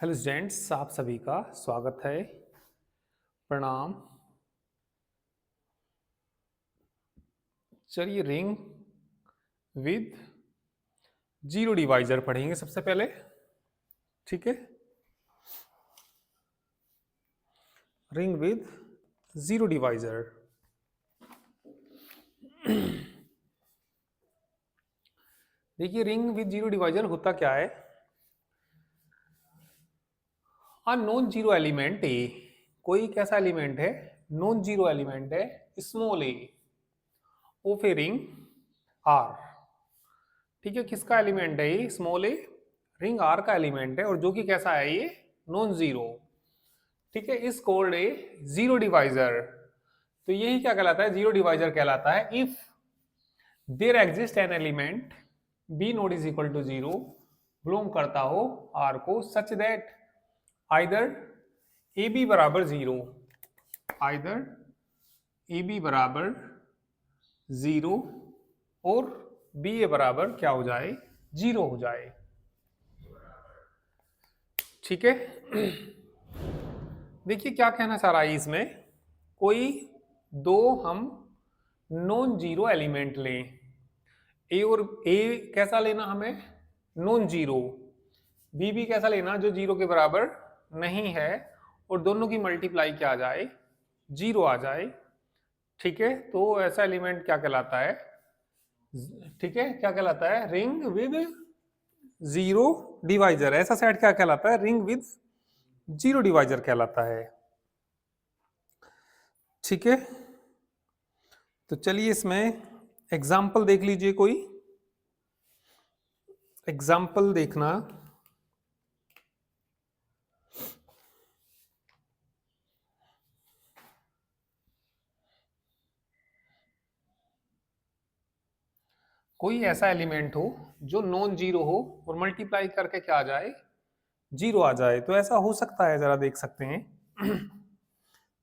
Hello students, आप सभी का स्वागत है। प्रणाम। चलिए रिंग विद जीरो डिवाइजर पढ़ेंगे सबसे पहले। ठीक है, रिंग विद जीरो डिवाइजर। देखिए रिंग विद जीरो डिवाइजर होता क्या है। नॉन जीरो एलिमेंट ए, कोई कैसा एलिमेंट है, नॉन जीरो एलिमेंट है, small a of a ring R. ठीक है, किसका एलिमेंट है ये स्मॉल ए, रिंग आर का एलिमेंट है, और जो कि कैसा है ये नॉन जीरो। ठीक है, इस कोल्ड ए जीरो डिवाइजर। तो यही क्या कहलाता है, जीरो डिवाइजर कहलाता है। If there exist an element b not is equal to zero, belong करता हो आर को, such that either a b बराबर जीरो, आइदर ए बी बराबर जीरो और बी ए बराबर क्या हो जाए, जीरो हो जाए। ठीक है, देखिए क्या कहना चाह रहा है इसमें। कोई दो हम नॉन जीरो एलिमेंट लें, ए और ए कैसा लेना हमें, नॉन जीरो, बी भी कैसा लेना जो जीरो के बराबर नहीं है, और दोनों की मल्टीप्लाई क्या आ जाए, जीरो आ जाए। ठीक है, तो ऐसा एलिमेंट क्या कहलाता है, ठीक है क्या कहलाता है, रिंग विद जीरो डिवाइजर। ऐसा सेट क्या कहलाता है, रिंग विद जीरो डिवाइजर कहलाता है। ठीक है, तो चलिए इसमें एग्जाम्पल देख लीजिए। कोई एग्जाम्पल देखना। कोई ऐसा एलिमेंट हो जो नॉन जीरो हो और मल्टीप्लाई करके क्या आ जाए, जीरो आ जाए। तो ऐसा हो सकता है, जरा देख सकते हैं।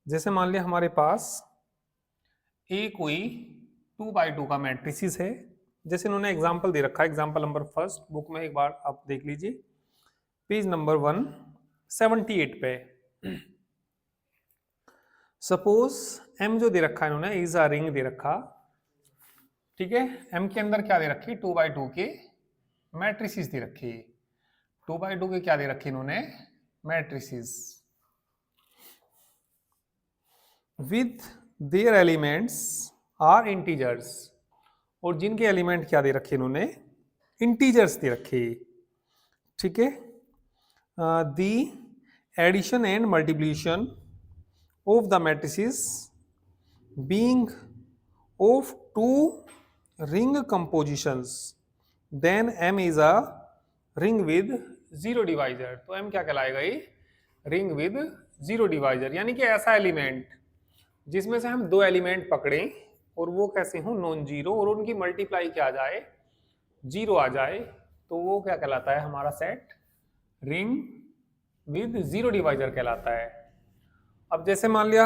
जैसे मान लिया हमारे पास ए कोई 2x2 का मैट्रिक्स है, जैसे इन्होंने एग्जाम्पल दे रखा है, एग्जाम्पल नंबर फर्स्ट बुक में, एक बार आप देख लीजिए पेज नंबर 178 पे। सपोज एम जो दे रखा है इन्होंने, इज अ रिंग दे रखा। ठीक है, एम के अंदर क्या दे रखी, 2x2 के मैट्रिसेस दे रखी। 2x2 के क्या दे रखे इन्होंने, matrices with their elements are integers, और जिनके एलिमेंट क्या दे रखे इन्होंने, इंटीजर्स दे रखे। ठीक है, the addition and multiplication of the matrices being of two ring compositions, then M is a ring with zero divisor. तो एम क्या कहलाएगा, ये रिंग विद जीरो डिवाइजर, यानी कि ऐसा एलिमेंट जिसमें से हम दो एलिमेंट पकड़ें और वो कैसे हो, नॉन जीरो, और उनकी मल्टीप्लाई क्या आ जाए, जीरो आ जाए, तो वो क्या कहलाता है, हमारा set ring with zero divisor कहलाता है। अब जैसे मान लिया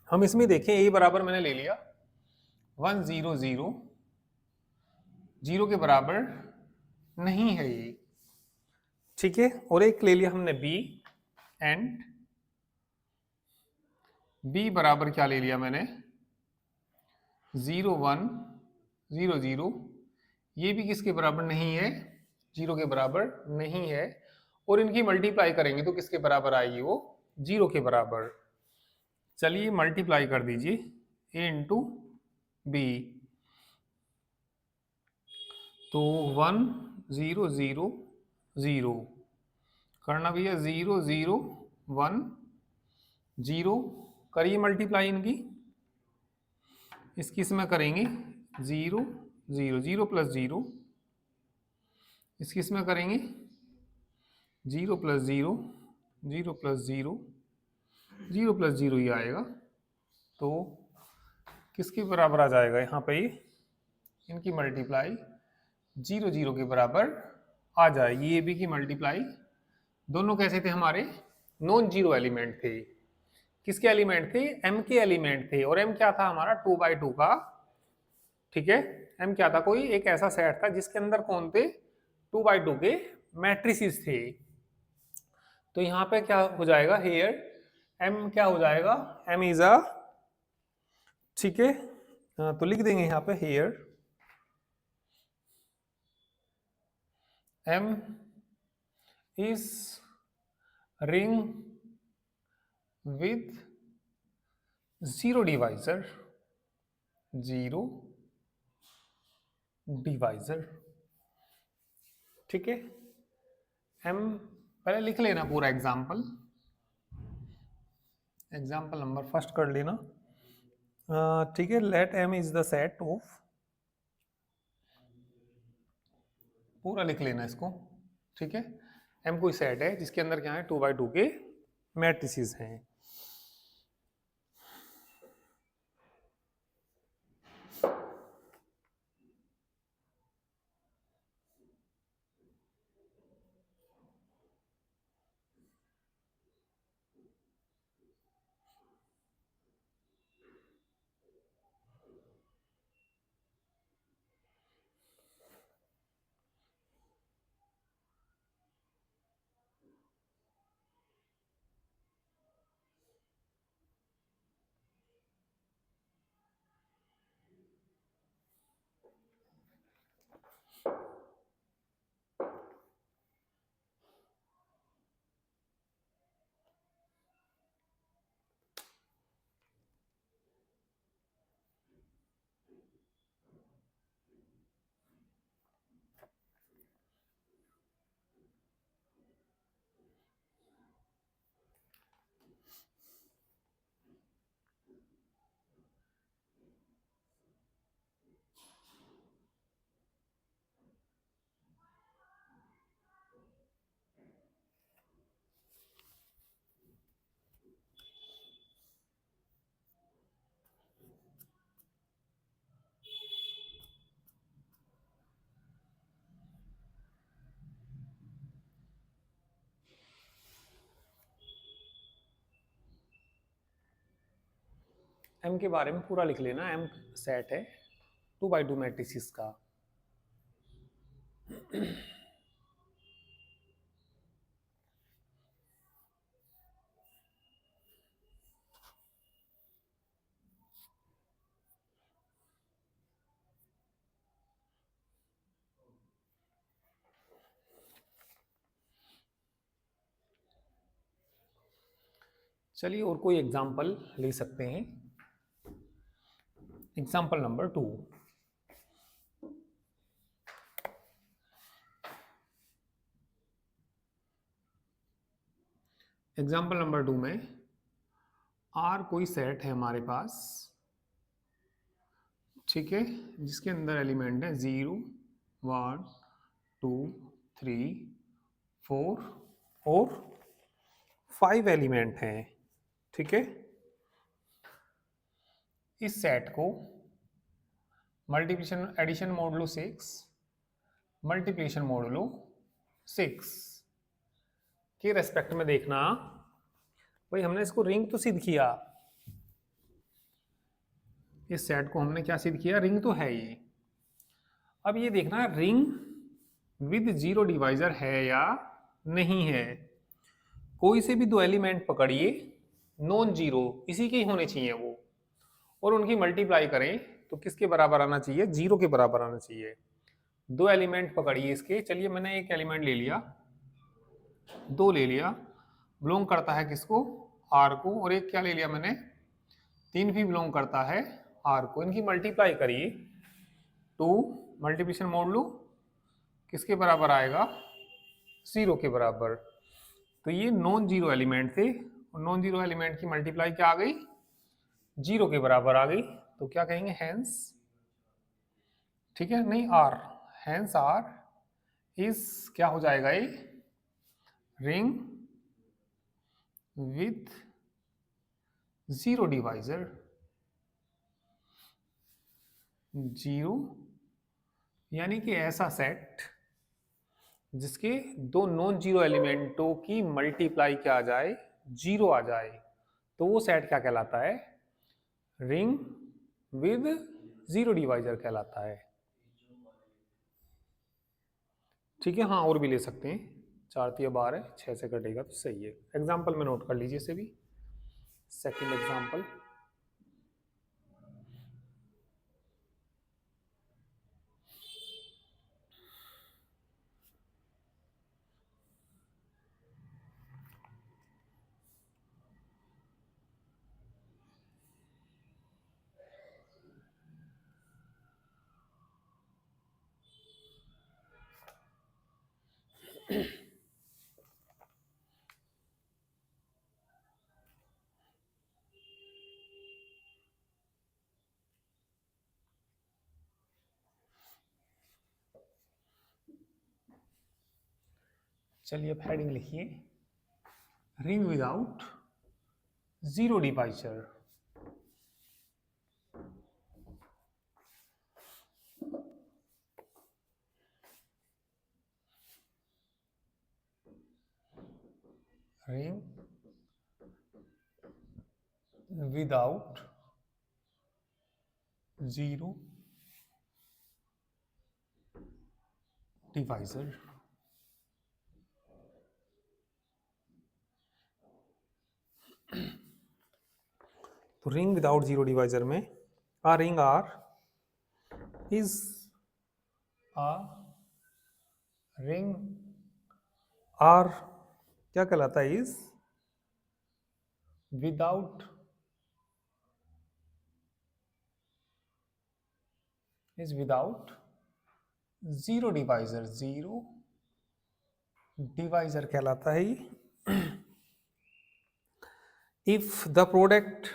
हम इसमें देखें, ए बराबर मैंने ले लिया 1 0 0, जीरो के बराबर नहीं है ये। ठीक है, और एक ले लिया हमने बी, एंड बी बराबर क्या ले लिया मैंने, 0 1 0 0, ये भी किसके बराबर नहीं है, जीरो के बराबर नहीं है, और इनकी मल्टीप्लाई करेंगे तो किसके बराबर आएगी वो, जीरो के बराबर। चलिए मल्टीप्लाई कर दीजिए, ए इंटू बी, तो 1 0 0 0 करना भैया, 0 0 1 0, करिए मल्टीप्लाई इनकी, इसकी इसमें करेंगे 0 0 0 प्लस 0, इसकी इसमें करेंगे 0 प्लस 0 0 प्लस 0 0 प्लस 0 ही आएगा। तो किसके बराबर आ जाएगा यहाँ पे, इनकी मल्टीप्लाई 0 0 के बराबर आ जाएगी। ये बी की मल्टीप्लाई, दोनों कैसे थे हमारे, नॉन जीरो एलिमेंट थे। किसके एलिमेंट थे, एम के एलिमेंट थे, और एम क्या था हमारा 2x2 का। ठीक है, एम क्या था, कोई एक ऐसा सेट था जिसके अंदर कौन थे, 2x2 के मैट्रिसेस थे। तो यहाँ पे क्या हो जाएगा, हेयर एम क्या हो जाएगा, एम इज अ, ठीक है, तो लिख देंगे यहाँ पे here M is ring with zero divisor, zero divisor, ठीक है। एम पहले लिख लेना पूरा एग्जाम्पल, एग्जाम्पल नंबर फर्स्ट कर लेना, ठीक है। Let M is the set of, पूरा लिख लेना इसको, ठीक है। एम कोई सेट है जिसके अंदर क्या है, 2x2 के मैट्रिसेस हैं। एम के बारे में पूरा लिख लेना, एम सेट है 2x2 मैट्रिसेस का। चलिए और कोई एग्जाम्पल ले सकते हैं, एग्जाम्पल नंबर 2। एग्जाम्पल नंबर 2 में आर कोई सेट है हमारे पास, ठीक है, जिसके अंदर एलिमेंट है 0 1 2 3 4 और 5 एलिमेंट हैं, ठीक है। इस सेट को multiplication addition modulo 6, multiplication modulo 6 के रेस्पेक्ट में देखना। भाई हमने इसको रिंग तो सिद्ध किया, इस सेट को हमने क्या सिद्ध किया, रिंग तो है ये। अब ये देखना रिंग विद जीरो डिवाइजर है या नहीं है। कोई से भी दो एलिमेंट पकड़िए नॉन जीरो, इसी के ही होने चाहिए वो, और उनकी मल्टीप्लाई करें तो किसके बराबर आना चाहिए, जीरो के बराबर आना चाहिए। दो एलिमेंट पकड़िए इसके, चलिए मैंने एक एलिमेंट ले लिया, दो ले लिया, बिलोंग करता है किसको, आर को, और एक क्या ले लिया मैंने, तीन भी बिलोंग करता है आर को। इनकी मल्टीप्लाई करिए, 2 मल्टीप्लिकेशन मोड लो, किसके बराबर आएगा, जीरो के बराबर। तो ये नॉन जीरो एलिमेंट थे, और नॉन जीरो एलिमेंट की मल्टीप्लाई क्या आ गई, जीरो के बराबर आ गई। तो क्या कहेंगे, हैंस, ठीक है, नहीं आर, हैंस आर इज क्या हो जाएगा ये, ring with zero divisor, zero यानी कि ऐसा सेट जिसके दो नॉन जीरो एलिमेंटों की मल्टीप्लाई क्या आ जाए, जीरो आ जाए, तो वो सेट क्या कहलाता है, रिंग विद जीरो डिवाइजर कहलाता है, ठीक है। हाँ और भी ले सकते हैं, 4 तिया 12, 6 से कटेगा तो सही है। एग्जाम्पल में नोट कर लीजिए इसे भी। सेकेंड एग्जाम्पल, चलिए अब हेडिंग लिखिए, ring without zero divisor. Ring without zero divisor. तो रिंग विदाउट जीरो डिवाइजर में a ring R is a ring R क्या कहलाता है, is without zero divisor. Zero divisor कहलाता है ये। इफ द प्रोडक्ट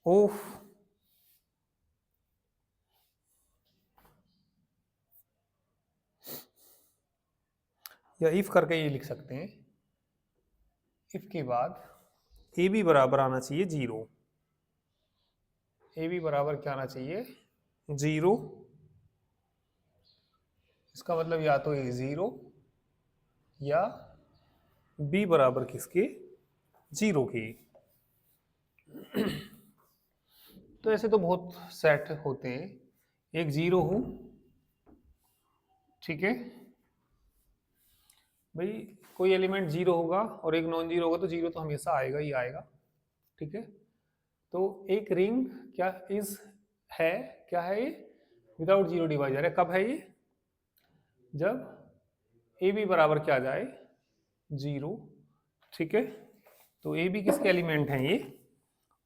ऑफ या इफ करके ये लिख सकते हैं, इफ के बाद ए बी बराबर आना चाहिए जीरो। ए बी बराबर क्या आना चाहिए, जीरो। इसका मतलब या तो ए जीरो या बी बराबर किसके, जीरो के। तो ऐसे तो बहुत सेट होते हैं, एक जीरो हो, ठीक है भाई, कोई एलिमेंट जीरो होगा और एक नॉन जीरो होगा तो जीरो तो हमेशा आएगा ही आएगा, ठीक है। तो एक रिंग क्या इज है, क्या है ये, विदाउट जीरो डिवाइजर है। कब है ये, जब ए बी बराबर क्या आ जाए, जीरो, ठीक है। तो ए बी किसके एलिमेंट हैं, ये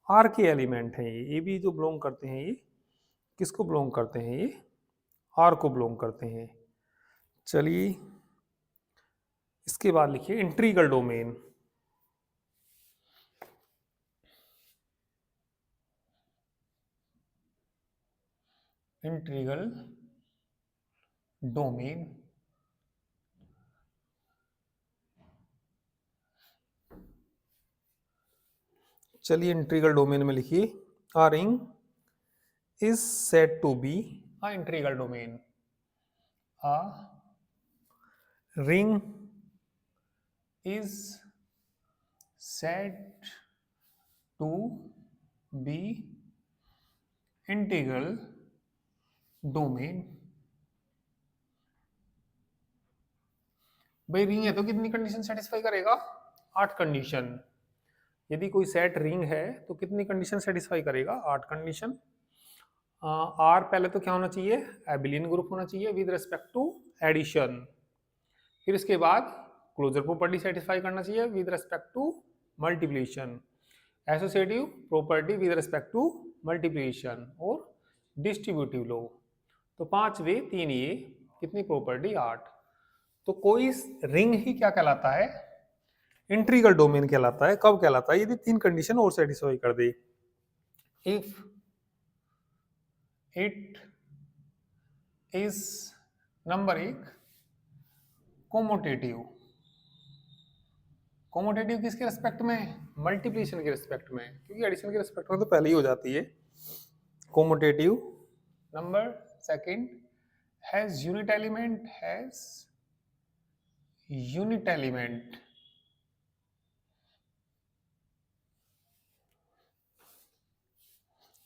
आर के एलिमेंट हैं। ये ए बी जो बिलोंग करते हैं ये किसको बिलोंग करते हैं, ये आर को बिलोंग करते हैं। चलिए इसके बाद लिखिए इंट्रीगल डोमेन। इंट्रीगल डोमेन चलिए इंट्रीगल डोमेन में लिखिए, a ring is said to be a integral domain. A ring is said to be integral domain. भाई रिंग है तो कितनी कंडीशन सेटिस्फाई करेगा, 8 कंडीशन। यदि कोई सेट रिंग है तो कितनी कंडीशन सेटिस्फाई करेगा, 8 कंडीशन। आर पहले तो क्या होना चाहिए, एबिलियन ग्रुप होना चाहिए विद रिस्पेक्ट टू एडिशन। फिर इसके बाद क्लोजर प्रॉपर्टी सेटिस्फाई करना चाहिए with respect to multiplication, associative property with respect to multiplication और डिस्ट्रीब्यूटिव लॉ। तो 5 वे 3 ये, कितनी प्रॉपर्टी, 8। तो कोई रिंग ही क्या कहलाता है, इंट्रीगल डोमेन कहलाता है। कब कहलाता है, यदि 3 कंडीशन और सेटिस्फाई कर दे। If it is number 1 commutative. Commutative किसके रिस्पेक्ट में, मल्टीप्लिकेशन के रिस्पेक्ट में, क्योंकि एडिशन के रिस्पेक्ट में तो पहले ही हो जाती है। कोमोटेटिव। नंबर 2 हैज यूनिट एलिमेंट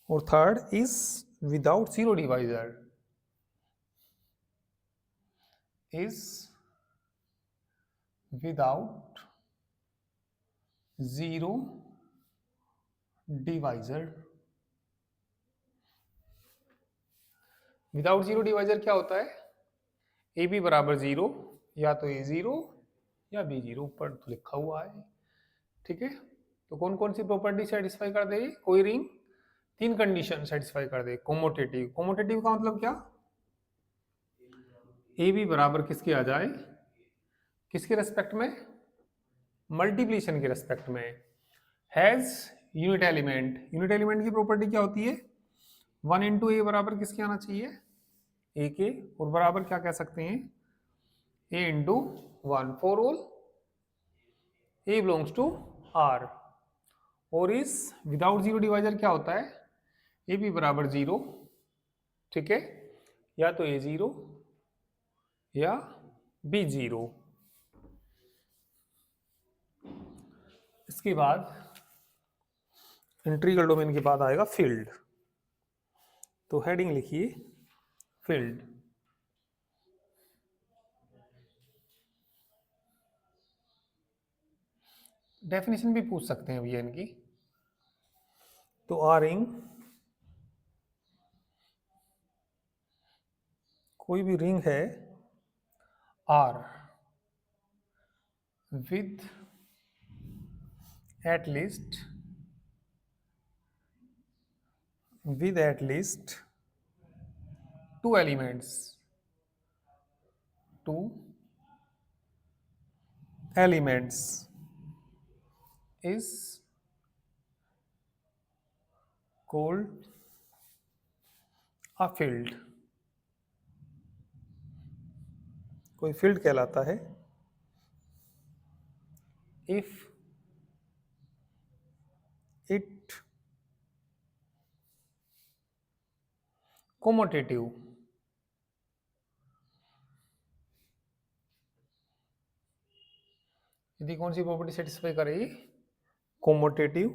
और third is without zero divisor, is without zero divisor. Without zero divisor क्या होता है? ए बी बराबर जीरो, या तो ए जीरो या बी जीरो, ऊपर तो लिखा हुआ है। ठीक है, तो कौन कौन सी प्रॉपर्टी सेटिस्फाई कर देगी? कोई रिंग तीन कंडीशन सेटिस्फाई कर दे। कोमोटेटिव, कोमोटेटिव का मतलब क्या? ए बी बराबर किसके आ जाए? किसके रेस्पेक्ट में? मल्टीप्लिकेशन के रेस्पेक्ट में। Has unit element, unit element की प्रॉपर्टी क्या होती है? 1 इंटू ए बराबर किसके आना चाहिए? ए के, और बराबर क्या कह सकते हैं? A into 1 for all A belongs to R. और इस विदाउट जीरो डिवाइजर क्या होता है? ए बी बराबर जीरो, ठीक है, या तो ए जीरो या बी जीरो। इसके बाद इंटीग्रल डोमेन के बाद आएगा फील्ड। तो हेडिंग लिखिए फील्ड। डेफिनेशन भी पूछ सकते हैं भैया इनकी। तो आ रिंग, कोई भी रिंग है R with at least two elements, is called a field। कोई फील्ड कहलाता है if it commutative यदि कौन सी प्रॉपर्टी सेटिस्फाई करेगी? कोमोटेटिव।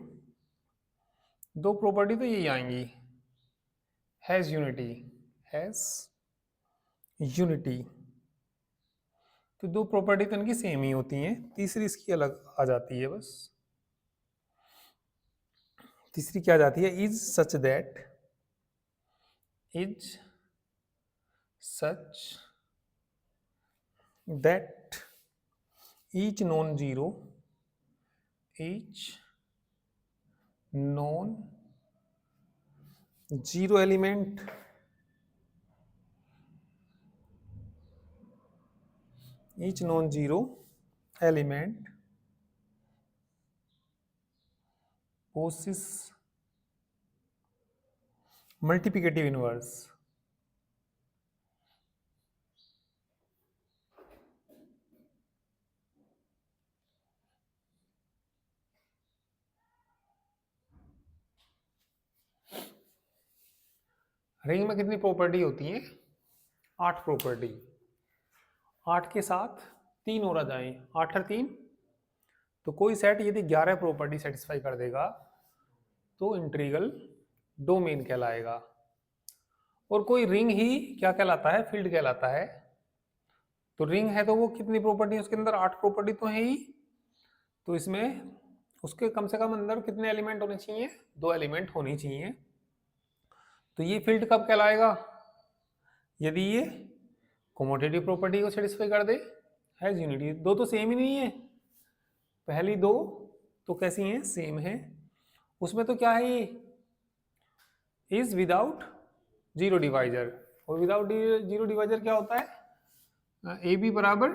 दो प्रॉपर्टी तो यही आएंगी, हैज यूनिटी, हैज यूनिटी। तो दो प्रॉपर्टी तो इनकी सेम ही होती हैं, तीसरी इसकी अलग आ जाती है बस। तीसरी क्या आ जाती है? Is such that, is such that each non-zero, each non-zero element each non-zero element possesses multiplicative inverse। Ring में कितनी प्रॉपर्टी होती है? 8 प्रॉपर्टी। 8 के साथ 3 और आ जाए, 8 और 3, तो कोई सेट यदि 11 प्रॉपर्टी सेटिस्फाई कर देगा तो इंटीग्रल डोमेन कहलाएगा। और कोई रिंग ही क्या कहलाता है? फील्ड कहलाता है। तो रिंग है तो वो कितनी प्रॉपर्टी, उसके अंदर 8 प्रॉपर्टी तो है ही, तो इसमें उसके कम से कम अंदर कितने एलिमेंट होने चाहिए? 2 एलिमेंट होनी चाहिए। तो ये फील्ड कब कहलाएगा? यदि ये कोमोटेटिव प्रॉपर्टी को सेटिस्फाई कर दे, हैज यूनिटी। दो तो सेम ही नहीं है, पहली दो तो कैसी हैं? सेम है। उसमें तो क्या है? ये इज विदाउट जीरो डिवाइजर, और विदाउट जीरो डिवाइजर क्या होता है? ए बी बराबर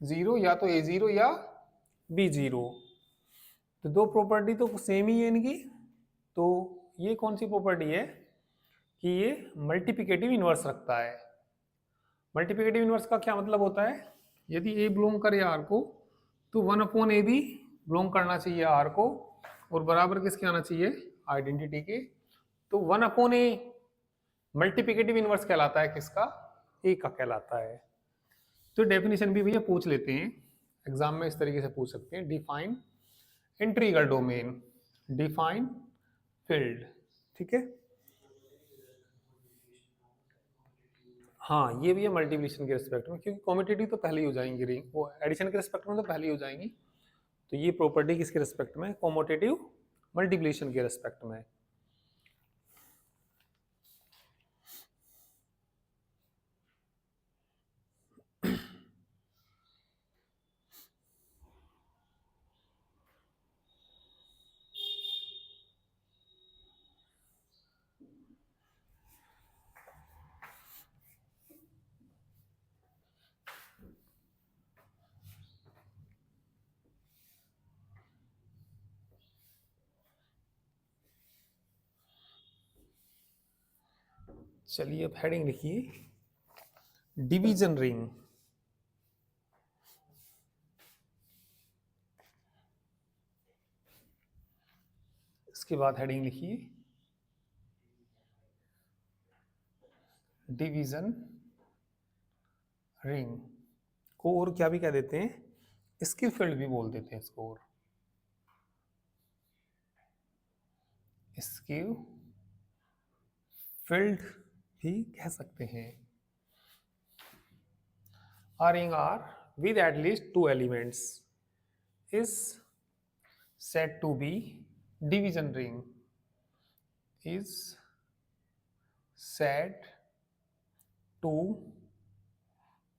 जीरो, या तो ए जीरो या बी जीरो। तो दो प्रॉपर्टी तो सेम ही है इनकी। तो ये कौन सी प्रॉपर्टी है कि ये मल्टीप्लिकेटिव इनवर्स रखता है। मल्टीप्लिकेटिव इनवर्स का क्या मतलब होता है? यदि ए बिलोंग करे आर को तो 1 अपॉन ए बी बिलोंग करना चाहिए आर को, और बराबर किसके आना चाहिए? आइडेंटिटी के। तो 1 अपॉन ए मल्टीप्लिकेटिव इनवर्स कहलाता है किसका? ए का कहलाता है। तो डेफिनेशन भी भैया पूछ लेते हैं एग्जाम में, इस तरीके से पूछ सकते हैं। Define integral domain, define field, ठीक है। हाँ ये भी है मल्टीप्लिकेशन के रिस्पेक्ट में, क्योंकि कॉम्यूटेटिव तो पहले ही हो जाएंगी रिंग, वो एडिशन के रिस्पेक्ट में तो पहले ही हो जाएंगी। तो ये प्रॉपर्टी किसके रिस्पेक्ट में, कॉम्यूटेटिव मल्टीप्लिकेशन के रिस्पेक्ट में। चलिए अब हेडिंग लिखिए, डिवीजन रिंग। इसके बाद हेडिंग लिखिए, डिवीजन रिंग को और क्या भी कह देते हैं, स्किल फील्ड भी बोल देते हैं इसको, और स्किल फील्ड भी कह सकते हैं। A ring R with at least 2 elements is said to be division ring. Is said to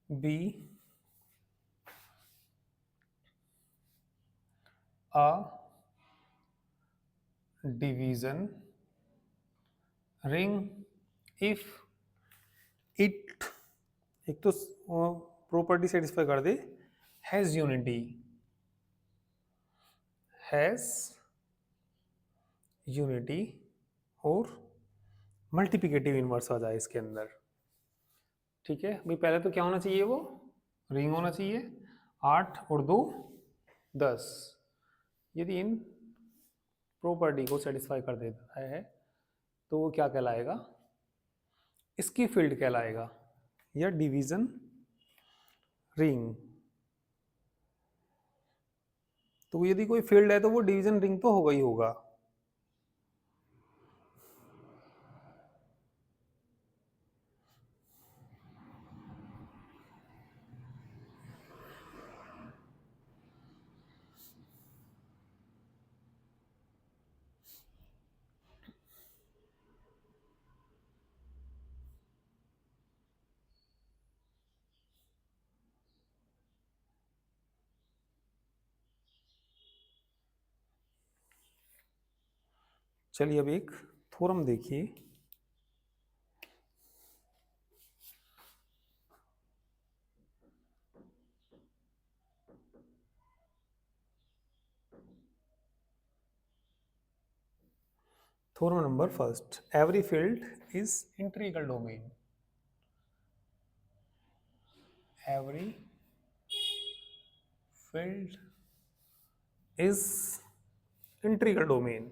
be a division ring if it, एक तो प्रॉपर्टी सेटिस्फाई कर दे, हैज यूनिटी, हैज यूनिटी, और मल्टीप्लिकेटिव इनवर्स आ जाए इसके अंदर। ठीक है भाई, पहले तो क्या होना चाहिए, वो रिंग होना चाहिए, 8 और 2 10। यदि इन प्रॉपर्टी को सेटिस्फाई कर देता है तो वो क्या कहलाएगा, इसकी फील्ड कहलाएगा, या डिवीजन रिंग। तो यदि कोई फील्ड है तो वो डिवीजन रिंग तो होगा ही होगा। चलिए अब एक थ्योरम देखिए, theorem number first, every field is integral domain. Every field is integral domain.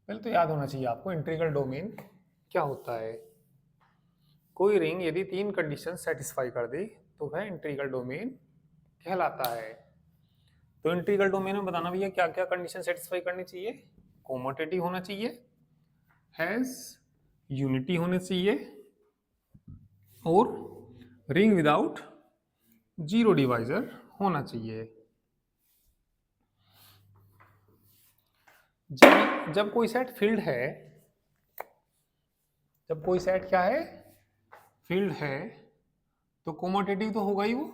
पहले तो याद होना चाहिए आपको इंटीग्रल डोमेन क्या होता है। कोई रिंग यदि 3 कंडीशन सेटिस्फाई कर दे तो वह इंटीग्रल डोमेन कहलाता है। तो इंटीग्रल डोमेन में बताना भैया क्या क्या कंडीशन सेटिस्फाई करनी चाहिए, कोमोटेटिव होना चाहिए, हैज यूनिटी होनी चाहिए, और रिंग विदाउट जीरो डिवाइजर होना चाहिए। जब कोई सेट फील्ड है, जब कोई सेट क्या है, फील्ड है, तो कोमोटेटिव तो होगा ही वो,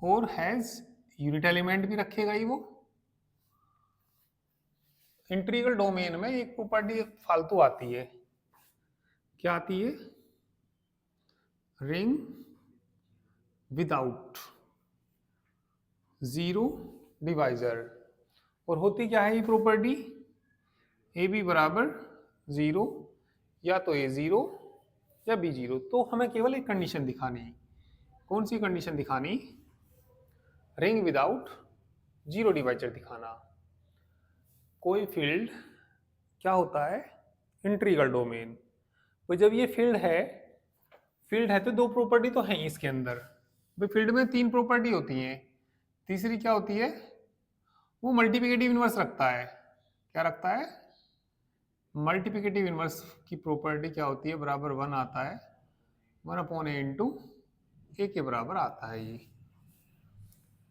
और हैज यूनिट एलिमेंट भी रखेगा ही वो। इंटीग्रल डोमेन में एक प्रॉपर्टी फालतू आती है, क्या आती है, रिंग विदाउट जीरो डिवाइजर। और होती क्या है ये प्रॉपर्टी, ए बी बराबर जीरो, या तो ए जीरो या बी जीरो। तो हमें केवल एक कंडीशन दिखानी है, कौन सी कंडीशन दिखानी, रिंग विदाउट जीरो डिवाइजर दिखाना। कोई फील्ड क्या होता है, इंटीग्रल डोमेन। तो जब ये फील्ड है तो दो प्रॉपर्टी तो है इसके अंदर, भाई फील्ड में तीन प्रॉपर्टी होती हैं, तीसरी क्या होती है, वो मल्टीप्लिकेटिव इनवर्स रखता है। क्या रखता है, मल्टीप्लिकेटिव इनवर्स की प्रॉपर्टी क्या होती है, बराबर 1 आता है, 1/a इंटू ए के बराबर आता है ये,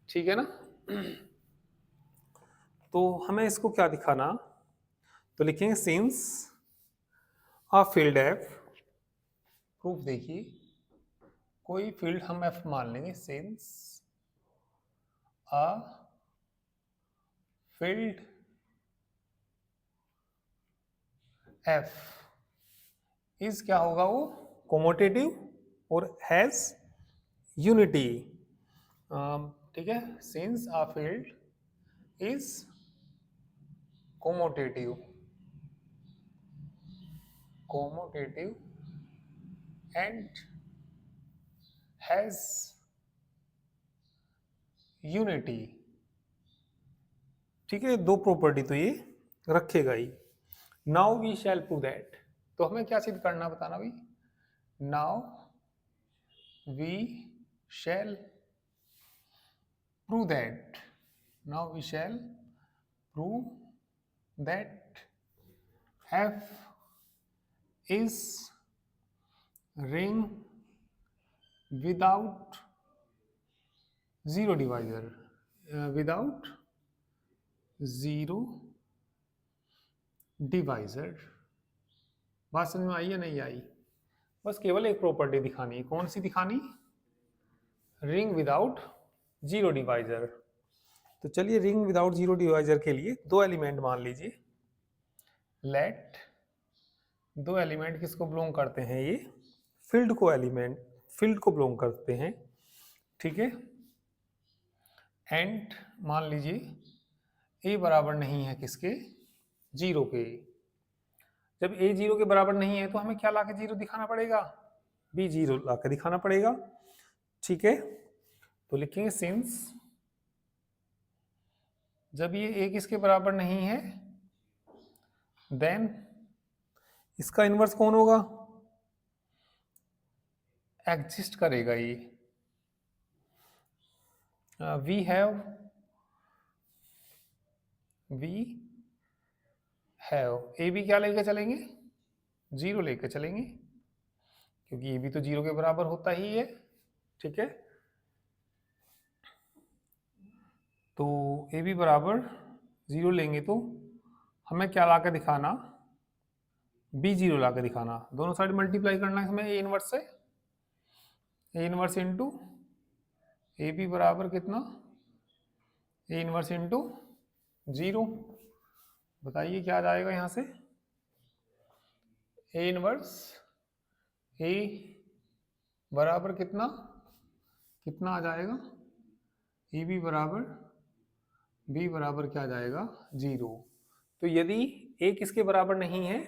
ठीक है ना। तो हमें इसको क्या दिखाना, तो लिखेंगे since a field F, proof देखिए, कोई फील्ड हम एफ मान लेंगे, since a field F is क्या होगा, वो कोमोटेटिव और हैज यूनिटी। ठीक है, since a field is commutative and has unity, ठीक है, दो प्रॉपर्टी तो ये रखेगा ही। Now we shall prove that, तो हमें क्या सिद्ध करना बताना भाई, now we shall prove that, now we shall prove that f is ring without zero divisor, without zero divisor। बात समझ में आई या नहीं आई, बस केवल एक प्रॉपर्टी दिखानी है, कौन सी दिखानी, रिंग विदाउट जीरो डिवाइजर। तो चलिए रिंग विदाउट जीरो डिवाइजर के लिए दो एलिमेंट मान लीजिए, लेट दो एलिमेंट किसको बिलोंग करते हैं, ये फील्ड को, एलिमेंट फील्ड को बिलोंग करते हैं, ठीक है। एंड मान लीजिए ए बराबर नहीं है किसके, जीरो के। जब ए जीरो के बराबर नहीं है तो हमें क्या लाके जीरो दिखाना पड़ेगा, बी जीरो लाके दिखाना पड़ेगा, ठीक है। तो लिखेंगे सिंस, जब ये ए किसके बराबर नहीं है, देन इसका इनवर्स कौन होगा, एग्जिस्ट करेगा ये। वी हैव ए बी क्या लेके चलेंगे, जीरो लेके चलेंगे, क्योंकि ए बी तो जीरो के बराबर होता ही है, ठीक है। तो ए बी बराबर जीरो लेंगे तो हमें क्या ला के दिखाना, बी जीरो ला के दिखाना, दोनों साइड मल्टीप्लाई करना है हमें ए इनवर्स से, a inverse into A b बराबर कितना, ए इनवर्स इंटू जीरो। बताइए क्या आ जाएगा यहाँ से, ए इनवर्स ए बराबर कितना, कितना आ जाएगा, ए बी बराबर बी बराबर क्या आ जाएगा, जीरो। तो यदि ए किसके बराबर नहीं है,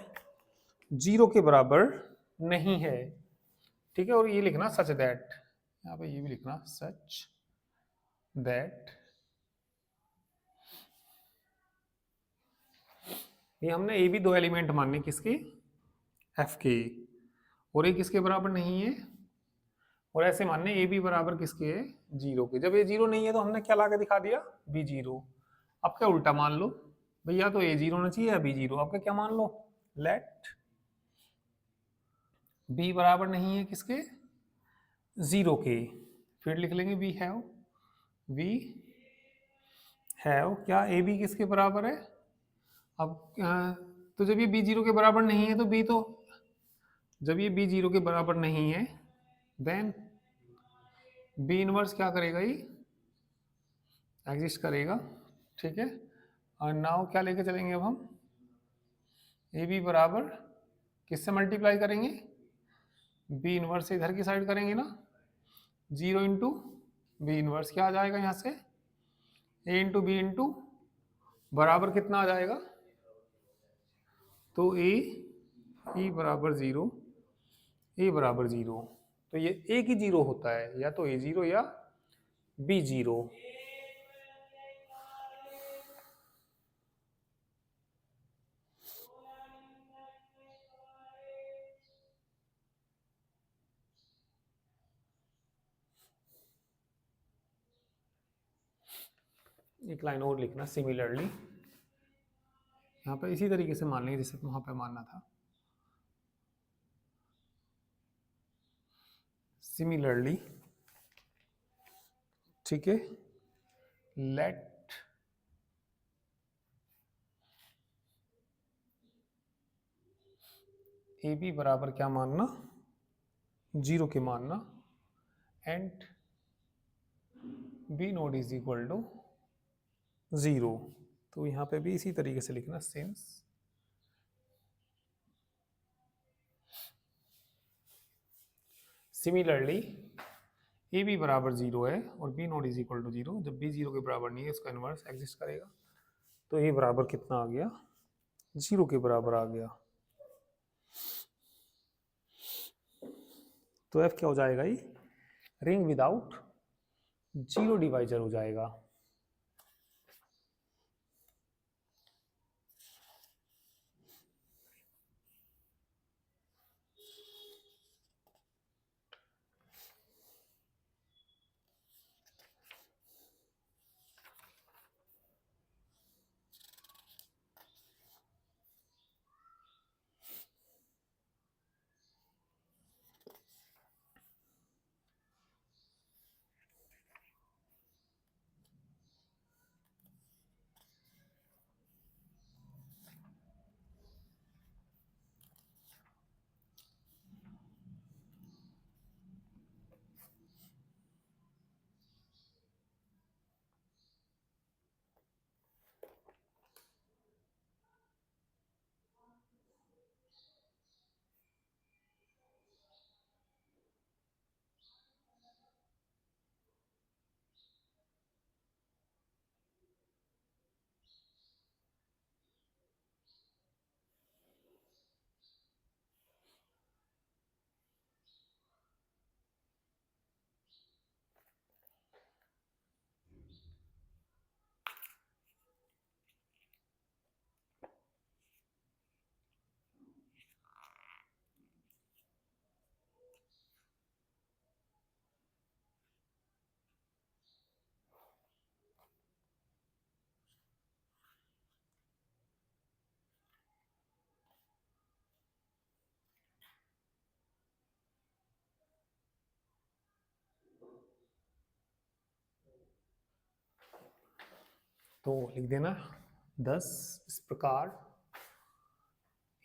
जीरो के बराबर नहीं है, ठीक है। और ये लिखना सच दैट, यहाँ पे ये भी लिखना सच दैट, ये हमने ए भी दो एलिमेंट मानने किसके, एफ के, और ए किसके बराबर नहीं है, और ऐसे मानने ए बी बराबर किसके है, जीरो के। जब ए जीरो नहीं है तो हमने क्या ला के दिखा दिया, बी जीरो। अब क्या उल्टा मान लो भैया, तो ए जीरो होना चाहिए या बी जीरो, आपका क्या मान लो, लेट बी बराबर नहीं है किसके, जीरो के, फिर लिख लेंगे वी हैव क्या ए बी किसके बराबर है। अब तो जब ये बी जीरो के बराबर नहीं है तो बी तो, जब ये बी जीरो के बराबर नहीं है देन बी इनवर्स क्या करेगा, ये एग्जिस्ट करेगा, ठीक है। और नाउ क्या लेके चलेंगे अब हम, ए बी बराबर किससे मल्टीप्लाई करेंगे, बी इनवर्स से इधर की साइड करेंगे ना, जीरो इंटू बी इनवर्स क्या आ जाएगा यहाँ से, ए इंटू बी इंटू बराबर कितना आ जाएगा, तो ए बराबर जीरो, ए बराबर जीरो। तो ये एक ही जीरो होता है, या तो ए जीरो या बी जीरो। एक लाइन और लिखना सिमिलरली, यहाँ पर इसी तरीके से मान लेंगे जैसे वहाँ पे मानना था। सिमिलरली, ठीक है, लेट ए बी बराबर क्या मानना, 0 के मानना, and b not is equal to 0। तो यहाँ पे भी इसी तरीके से लिखना, सिंस सिमिलरली ए बी बराबर 0 है और b not is equal to 0, जब बी 0 के बराबर नहीं है उसका इन्वर्स एग्जिस्ट करेगा। तो ए बराबर कितना आ गया, 0 के बराबर आ गया। तो एफ क्या हो जाएगा, ये रिंग विदाउट 0 डिवाइजर हो जाएगा। तो लिख देना 10 इस प्रकार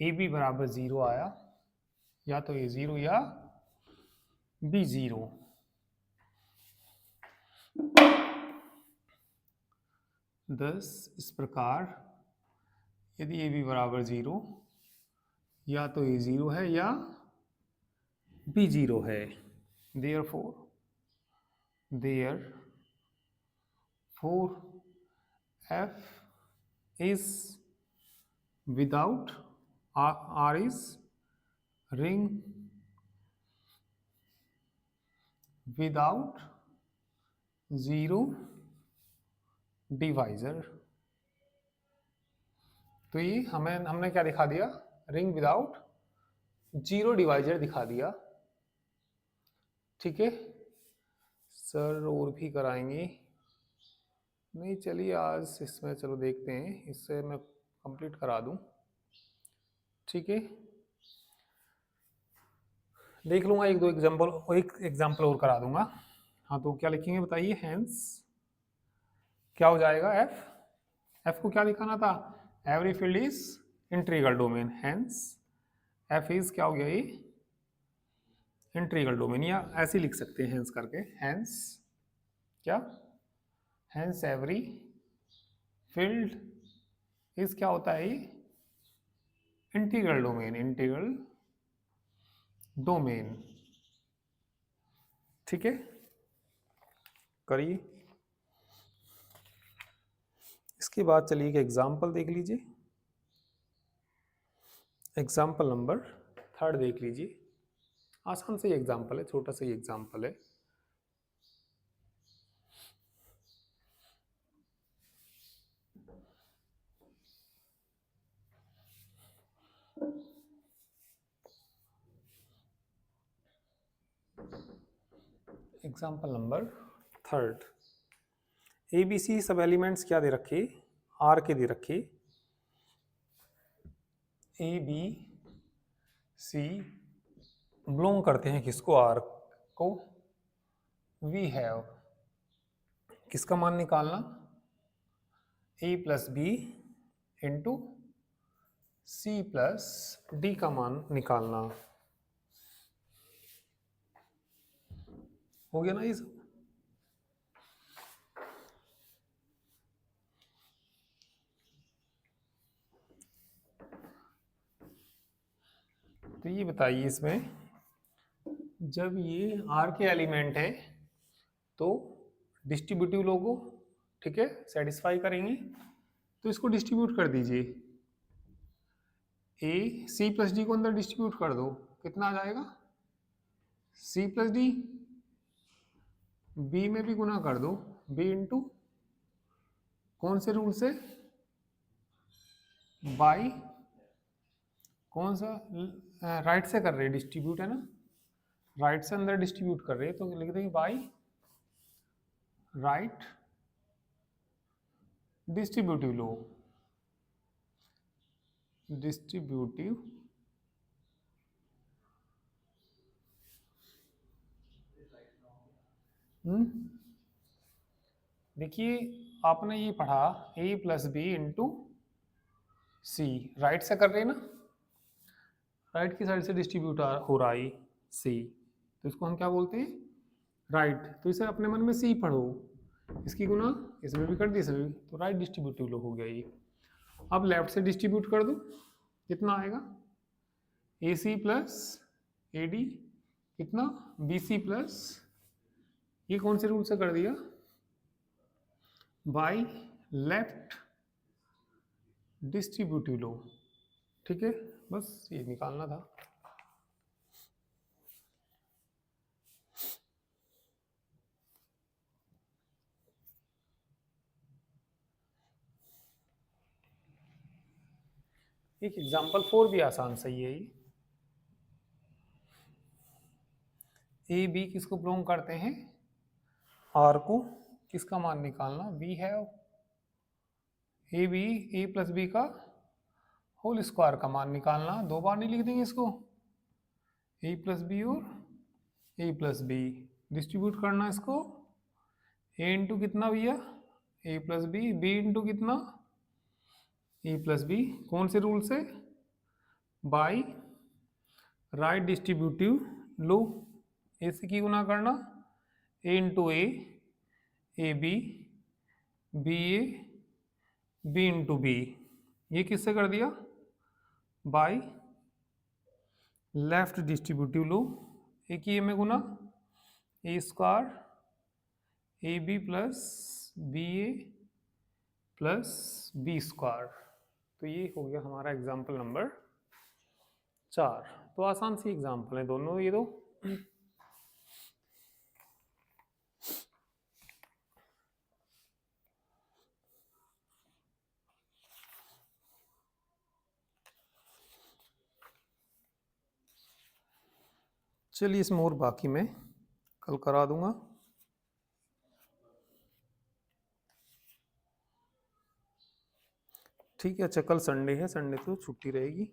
ए बी बराबर 0 आया, या तो ए 0 या बी 0। 10 इस प्रकार यदि ए बी बराबर 0, या तो ए 0 है या बी 0 है, therefore f is without r is ring without 0 divisor. तो ये हमने क्या दिखा दिया, रिंग विदाउट 0 डिवाइजर दिखा दिया। ठीक है सर, और भी कराएंगे? नहीं चलिए आज इसमें चलो देखते हैं, इससे मैं कंप्लीट करा दूं। ठीक है, देख लूंगा एक एग्जाम्पल और करा दूंगा। हाँ तो क्या लिखेंगे बताइए, हेंस क्या हो जाएगा, एफ को क्या लिखाना था, every field is integral domain, hence F is क्या हो गया, ये इंटीग्रल डोमेन, या ऐसे लिख सकते हैं हेंस करके, हेंस क्या, हेंस एवरी फील्ड इज क्या होता है, ये इंटीग्रल डोमेन। ठीक है, करिए। इसके बाद चलिए एक एग्जाम्पल देख लीजिए, एग्जाम्पल नंबर 3 देख लीजिए। आसान से एग्जाम्पल है, छोटा सा ही एग्जाम्पल है। Example number 3, a b c सब एलिमेंट्स क्या दे रखे, आर के दे रखे, ए बी सी बिलोंग करते हैं किसको, आर को। वी हैव, किसका मान निकालना, A plus B into C plus D का मान निकालना। हो गया ना ये सब। तो ये बताइए इसमें, जब ये आर के एलिमेंट हैं तो डिस्ट्रीब्यूटिव लोगो, ठीक है, सेटिस्फाई करेंगे, तो इसको डिस्ट्रीब्यूट कर दीजिए। ए सी प्लस डी को अंदर डिस्ट्रीब्यूट कर दो, कितना आ जाएगा, सी प्लस डी। बी में भी गुना कर दो, बी इंटू कौन से रूल से, बाई कौन सा, राइट से कर रहे हैं डिस्ट्रीब्यूट, है ना, राइट से अंदर डिस्ट्रीब्यूट कर रहे हैं, तो लिख देंगे by right distributive law, distributive देखिए आपने ये पढ़ा a plus B into c, right से कर रहे हैं ना, राइट की साइड से डिस्ट्रीब्यूट हो रहा है सी, तो इसको हम क्या बोलते हैं, राइट। तो इसे अपने मन में सी पढ़ो, इसकी गुना इसमें भी कर दी सभी, तो राइट डिस्ट्रीब्यूटिव लो हो गया ये। अब लेफ्ट से डिस्ट्रीब्यूट कर दो, कितना आएगा, ए सी प्लस ए डी, कितना, बी सी प्लस, ये कौन से रूल से कर दिया, बाई लेफ्ट डिस्ट्रीब्यूटिव लो, ठीक है, बस ये निकालना था। एक एग्जाम्पल 4 भी आसान सही है ये। ए बी किसको बिलोंग करते हैं, आर को, किसका मान निकालना, we have a b, A plus b का होल स्क्वायर का मान निकालना, दो बार नहीं लिख देंगे इसको, ए प्लस बी और ए प्लस बी, डिस्ट्रीब्यूट करना इसको, ए इंटू कितना भैया, ए प्लस बी इंटू कितना, ए प्लस बी, कौन से रूल से, by right distributive law, A से की गुना करना, A into A B, B A, B into B, ये किससे कर दिया, बाई लेफ्ट डिस्ट्रीब्यूटिव लो, एक ही ए में गुना, A square A B plus B A plus B square. तो ये हो गया हमारा एग्जाम्पल नंबर 4। तो आसान सी एग्जाम्पल है दोनों ये दो। चलिए इसमें और बाकी मैं कल करा दूंगा। ठीक है, अच्छा कल संडे है, संडे तो छुट्टी रहेगी।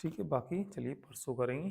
ठीक है, बाकी चलिए परसों करेंगे।